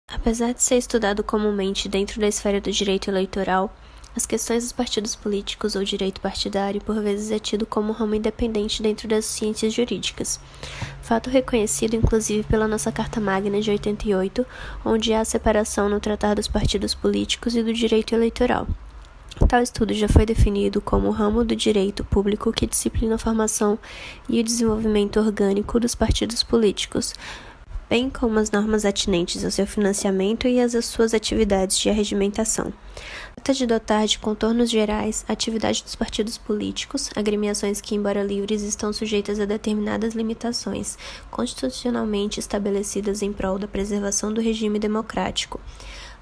Apesar de ser estudado comumente dentro da esfera do direito eleitoral, as questões dos partidos políticos ou direito partidário por vezes é tido como um ramo independente dentro das ciências jurídicas. Fato reconhecido inclusive pela nossa Carta Magna de 88, onde há a separação no tratar dos partidos políticos e do direito eleitoral. Tal estudo já foi definido como o ramo do direito público que disciplina a formação e o desenvolvimento orgânico dos partidos políticos, bem como as normas atinentes ao seu financiamento e às suas atividades de arregimentação. Trata de dotar de contornos gerais a atividade dos partidos políticos, agremiações que, embora livres, estão sujeitas a determinadas limitações, constitucionalmente estabelecidas em prol da preservação do regime democrático.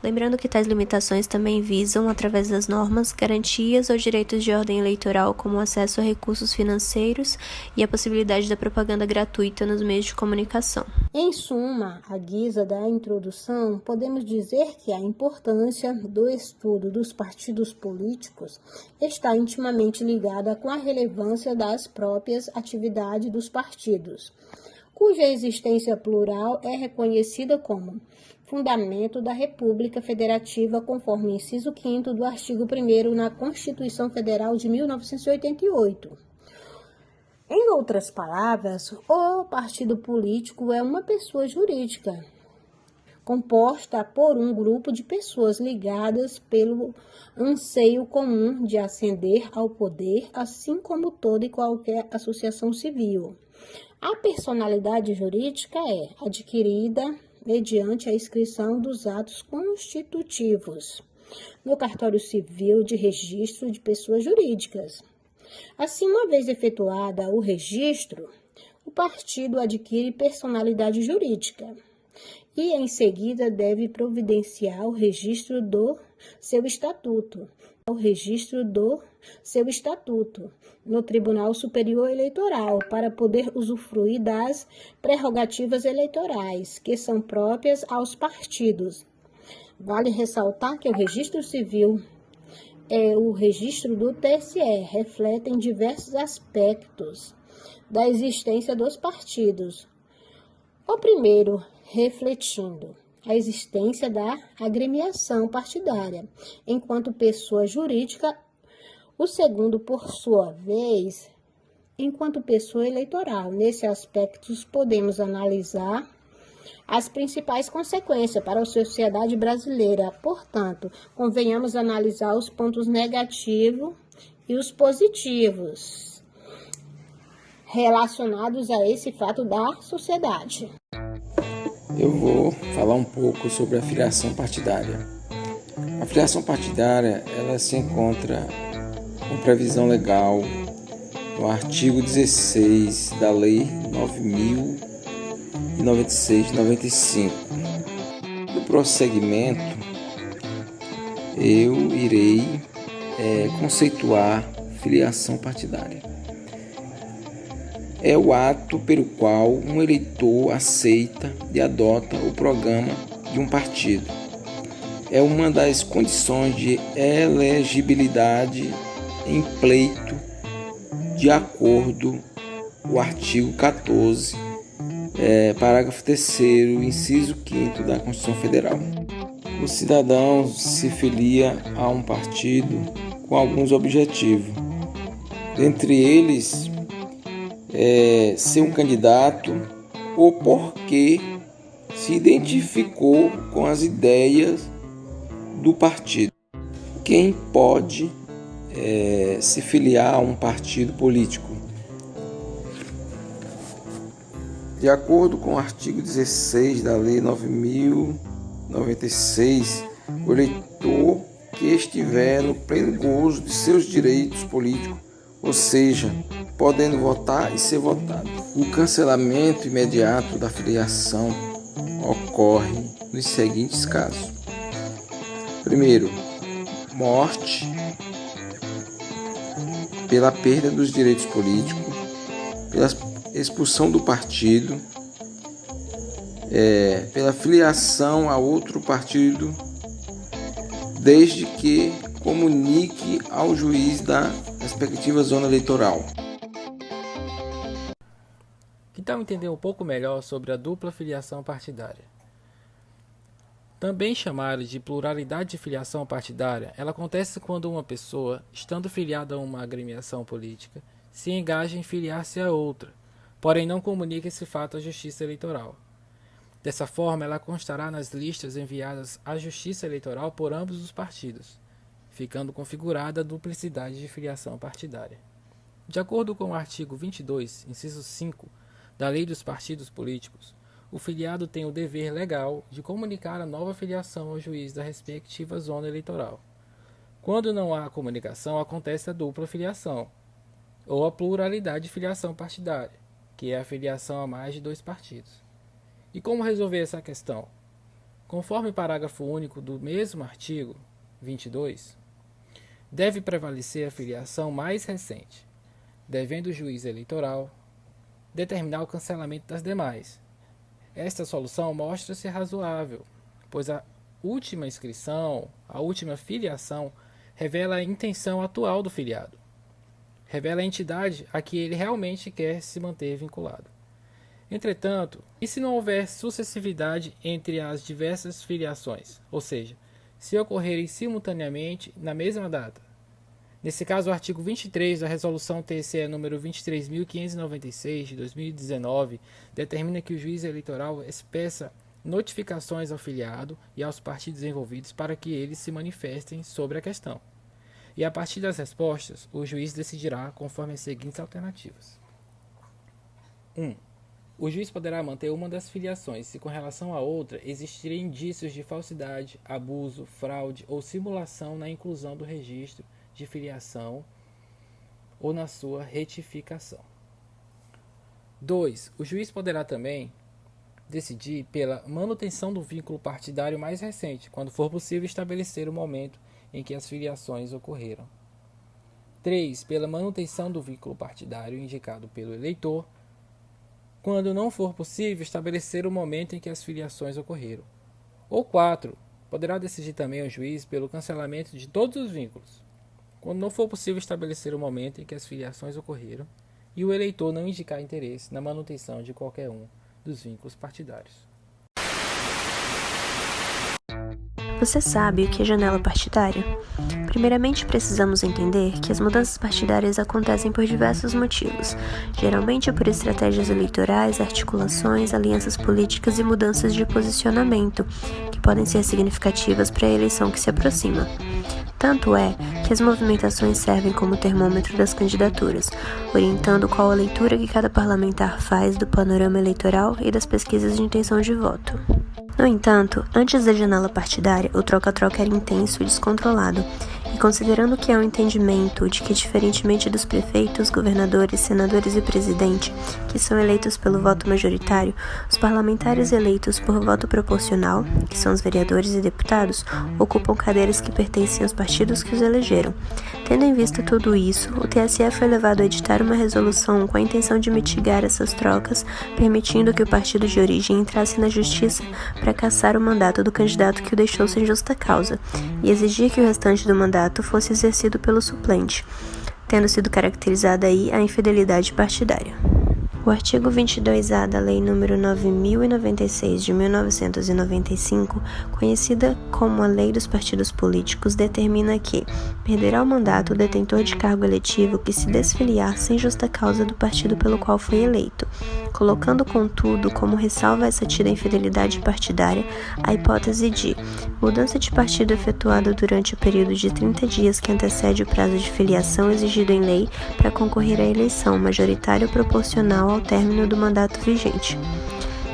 Lembrando que tais limitações também visam, através das normas, garantias aos direitos de ordem eleitoral, como o acesso a recursos financeiros e a possibilidade da propaganda gratuita nos meios de comunicação. Em suma, à guisa da introdução, podemos dizer que a importância do estudo dos partidos políticos está intimamente ligada com a relevância das próprias atividades dos partidos, cuja existência plural é reconhecida como fundamento da República Federativa, conforme o inciso 5º do artigo 1º na Constituição Federal de 1988. Em outras palavras, o partido político é uma pessoa jurídica, composta por um grupo de pessoas ligadas pelo anseio comum de ascender ao poder, assim como toda e qualquer associação civil. A personalidade jurídica é adquirida mediante a inscrição dos atos constitutivos no cartório civil de registro de pessoas jurídicas. Assim, uma vez efetuada o registro, o partido adquire personalidade jurídica e, em seguida, deve providenciar o registro do seu estatuto, no Tribunal Superior Eleitoral, para poder usufruir das prerrogativas eleitorais, que são próprias aos partidos. Vale ressaltar que o registro civil o registro do TSE refletem diversos aspectos da existência dos partidos. O primeiro, refletindo a existência da agremiação partidária, enquanto pessoa jurídica. O segundo, por sua vez, enquanto pessoa eleitoral. Nesse aspecto, podemos analisar as principais consequências para a sociedade brasileira. Portanto, convenhamos analisar os pontos negativos e os positivos relacionados a esse fato da sociedade. Eu vou falar um pouco sobre a filiação partidária. A filiação partidária, ela se encontra com previsão legal no artigo 16 da Lei 9.096 de 95. No prosseguimento, eu irei conceituar filiação partidária. É o ato pelo qual um eleitor aceita e adota o programa de um partido. É uma das condições de elegibilidade em pleito, de acordo com o artigo 14, parágrafo 3º, inciso 5º da Constituição Federal. O cidadão se filia a um partido com alguns objetivos. Dentre eles, ser um candidato ou porque se identificou com as ideias do partido. Quem pode se filiar a um partido político? De acordo com o artigo 16 da Lei 9.096, o eleitor que estiver no pleno gozo de seus direitos políticos, ou seja, podendo votar e ser votado. O cancelamento imediato da filiação ocorre nos seguintes casos. Primeiro, morte pela perda dos direitos políticos, pela expulsão do partido, pela filiação a outro partido, desde que comunique ao juiz da respectiva zona eleitoral. Que tal entender um pouco melhor sobre a dupla filiação partidária? Também chamada de pluralidade de filiação partidária, ela acontece quando uma pessoa, estando filiada a uma agremiação política, se engaja em filiar-se a outra, porém não comunica esse fato à Justiça Eleitoral. Dessa forma, ela constará nas listas enviadas à Justiça Eleitoral por ambos os partidos, ficando configurada a duplicidade de filiação partidária. De acordo com o artigo 22, inciso 5, da Lei dos Partidos Políticos, o filiado tem o dever legal de comunicar a nova filiação ao juiz da respectiva zona eleitoral. Quando não há comunicação, acontece a dupla filiação, ou a pluralidade de filiação partidária, que é a filiação a mais de 2 partidos. E como resolver essa questão? Conforme o parágrafo único do mesmo artigo 22, deve prevalecer a filiação mais recente, devendo o juiz eleitoral determinar o cancelamento das demais. Esta solução mostra-se razoável, pois a última inscrição, a última filiação, revela a intenção atual do filiado. Revela a entidade a que ele realmente quer se manter vinculado. Entretanto, e se não houver sucessividade entre as diversas filiações, ou seja, se ocorrerem simultaneamente na mesma data? Nesse caso, o artigo 23 da Resolução TSE número 23.596 de 2019 determina que o juiz eleitoral expeça notificações ao filiado e aos partidos envolvidos para que eles se manifestem sobre a questão. E a partir das respostas, o juiz decidirá conforme as seguintes alternativas. 1. O juiz poderá manter uma das filiações se com relação à outra existirem indícios de falsidade, abuso, fraude ou simulação na inclusão do registro de filiação ou na sua retificação. 2. O juiz poderá também decidir pela manutenção do vínculo partidário mais recente, quando for possível estabelecer o momento em que as filiações ocorreram. 3. Pela manutenção do vínculo partidário indicado pelo eleitor, quando não for possível estabelecer o momento em que as filiações ocorreram. Ou 4. Poderá decidir também o juiz pelo cancelamento de todos os vínculos, quando não for possível estabelecer o momento em que as filiações ocorreram e o eleitor não indicar interesse na manutenção de qualquer um dos vínculos partidários. Você sabe o que é janela partidária? Primeiramente, precisamos entender que as mudanças partidárias acontecem por diversos motivos, geralmente por estratégias eleitorais, articulações, alianças políticas e mudanças de posicionamento, que podem ser significativas para a eleição que se aproxima. Tanto é que as movimentações servem como termômetro das candidaturas, orientando qual a leitura que cada parlamentar faz do panorama eleitoral e das pesquisas de intenção de voto. No entanto, antes da janela partidária, o troca-troca era intenso e descontrolado, e considerando que há um entendimento de que, diferentemente dos prefeitos, governadores, senadores e presidente, que são eleitos pelo voto majoritário, os parlamentares eleitos por voto proporcional, que são os vereadores e deputados, ocupam cadeiras que pertencem aos partidos que os elegeram. Tendo em vista tudo isso, o TSE foi levado a editar uma resolução com a intenção de mitigar essas trocas, permitindo que o partido de origem entrasse na justiça para cassar o mandato do candidato que o deixou sem justa causa, e exigir que o restante do mandato fosse exercido pelo suplente, tendo sido caracterizada aí a infidelidade partidária. O artigo 22A da Lei nº 9.096 de 1995, conhecida como a Lei dos Partidos Políticos, determina que perderá o mandato o detentor de cargo eletivo que se desfiliar sem justa causa do partido pelo qual foi eleito, colocando, contudo, como ressalva essa tida infidelidade partidária, a hipótese de mudança de partido efetuada durante o período de 30 dias que antecede o prazo de filiação exigido em lei para concorrer à eleição majoritária ou proporcional ao término do mandato vigente.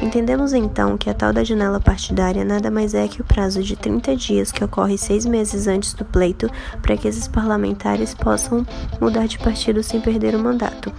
Entendemos então que a tal da janela partidária nada mais é que o prazo de 30 dias que ocorre 6 meses antes do pleito para que esses parlamentares possam mudar de partido sem perder o mandato.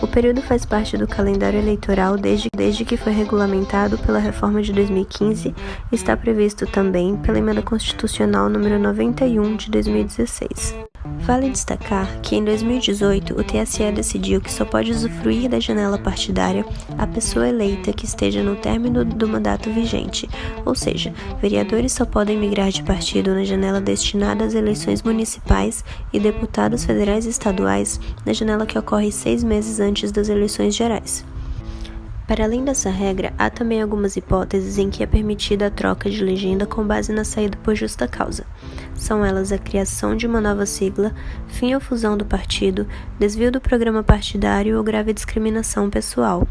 O período faz parte do calendário eleitoral desde que foi regulamentado pela reforma de 2015 e está previsto também pela Emenda Constitucional número 91 de 2016. Vale destacar que em 2018 o TSE decidiu que só pode usufruir da janela partidária a pessoa eleita que esteja no término do mandato vigente, ou seja, vereadores só podem migrar de partido na janela destinada às eleições municipais e deputados federais e estaduais na janela que ocorre 6 meses antes das eleições gerais. Para além dessa regra, há também algumas hipóteses em que é permitida a troca de legenda com base na saída por justa causa. São elas a criação de uma nova sigla, fim ou fusão do partido, desvio do programa partidário ou grave discriminação pessoal.